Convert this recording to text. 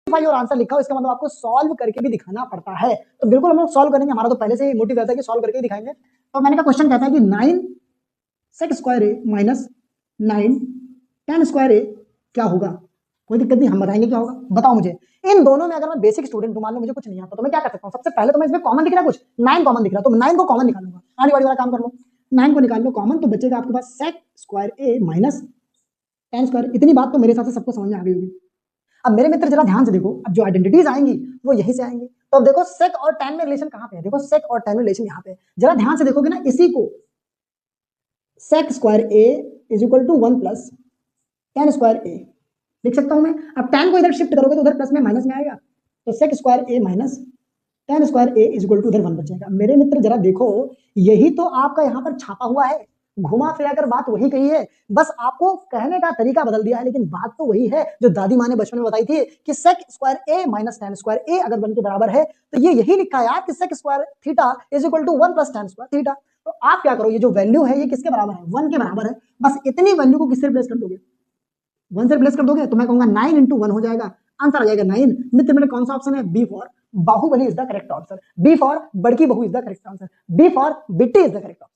और आंसर लिखा हो इसका मतलब आपको सॉल्व करके भी दिखाना पड़ता है। तो बिल्कुल हम लोग सॉल्व करेंगे, हमारा तो पहले से ही मोटिव रहता है कि सॉल्व करके ही दिखाएंगे। तो मैंने कहा क्वेश्चन कहता है कि 9 सेक square A minus 9 ten square ए क्या होगा। कोई दिक्कत नहीं, हम बताएंगे क्या होगा। बताओ मुझे इन दोनों में, अगर मैं बेसिक स्टूडेंट हूं, मान लो मुझे कुछ नहीं आता, तो मैं क्या कर सकता हूं। सबसे पहले तो मैं इसमें कॉमन दिख रहा है, कुछ 9 कॉमन दिख रहा है, तो 9 को कॉमन निकालूंगा। आगे वाला काम कर लो, 9 को निकाल लो कॉमन, तो बचेगा आपके पास सेक square A minus tan square. इतनी बात तो मेरे हिसाब से सबको समझ में आ गई होगी। अब मेरे मित्र जरा ध्यान से देखो, अब जो आइडेंटिटीज आएंगी वो यहीं से आएंगी। तो अब देखो सेक और टेन में रिलेशन कहां पे है, देखो सेक और टेन में रिलेशन यहां पे है। जरा ध्यान से देखोगे ना, इसी को sec square A is equal to 1 plus ten square A लिख सकता हूं मैं। अब टेन को इधर शिफ्ट करोगे तो उधर प्लस में माइनस में आएगा, तो sec square A minus tan square A is equal to उधर 1 बचेगा। मेरे मित्र जरा देखो, यही तो आपका यहाँ पर छापा हुआ है, घुमा फिरा कर बात वही कही है, बस आपको कहने का तरीका बदल दिया है, लेकिन बात तो वही है जो दादी माँ ने बचपन में बताई थी कि sec square A minus tan square ए अगर 1 के बराबर है तो ये यही लिखा है यार कि sec square theta is equal to 1 plus ten square theta. तो आप क्या करो, ये जो वैल्यू है ये किसके बराबर है, 1 के बराबर है। बस इतनी वैल्यू को किससे रिप्लेस कर दोगे, 1 से रिप्लेस कर दोगे, तो मैं कहूंगा 9 इंटू 1 हो जाएगा, आंसर आ जाएगा 9। मित्र मेरे कौन सा ऑप्शन है, B for Baahubali is the correct answer, B for बड़की बहू is the correct answer, B for Bitti is the correct answer.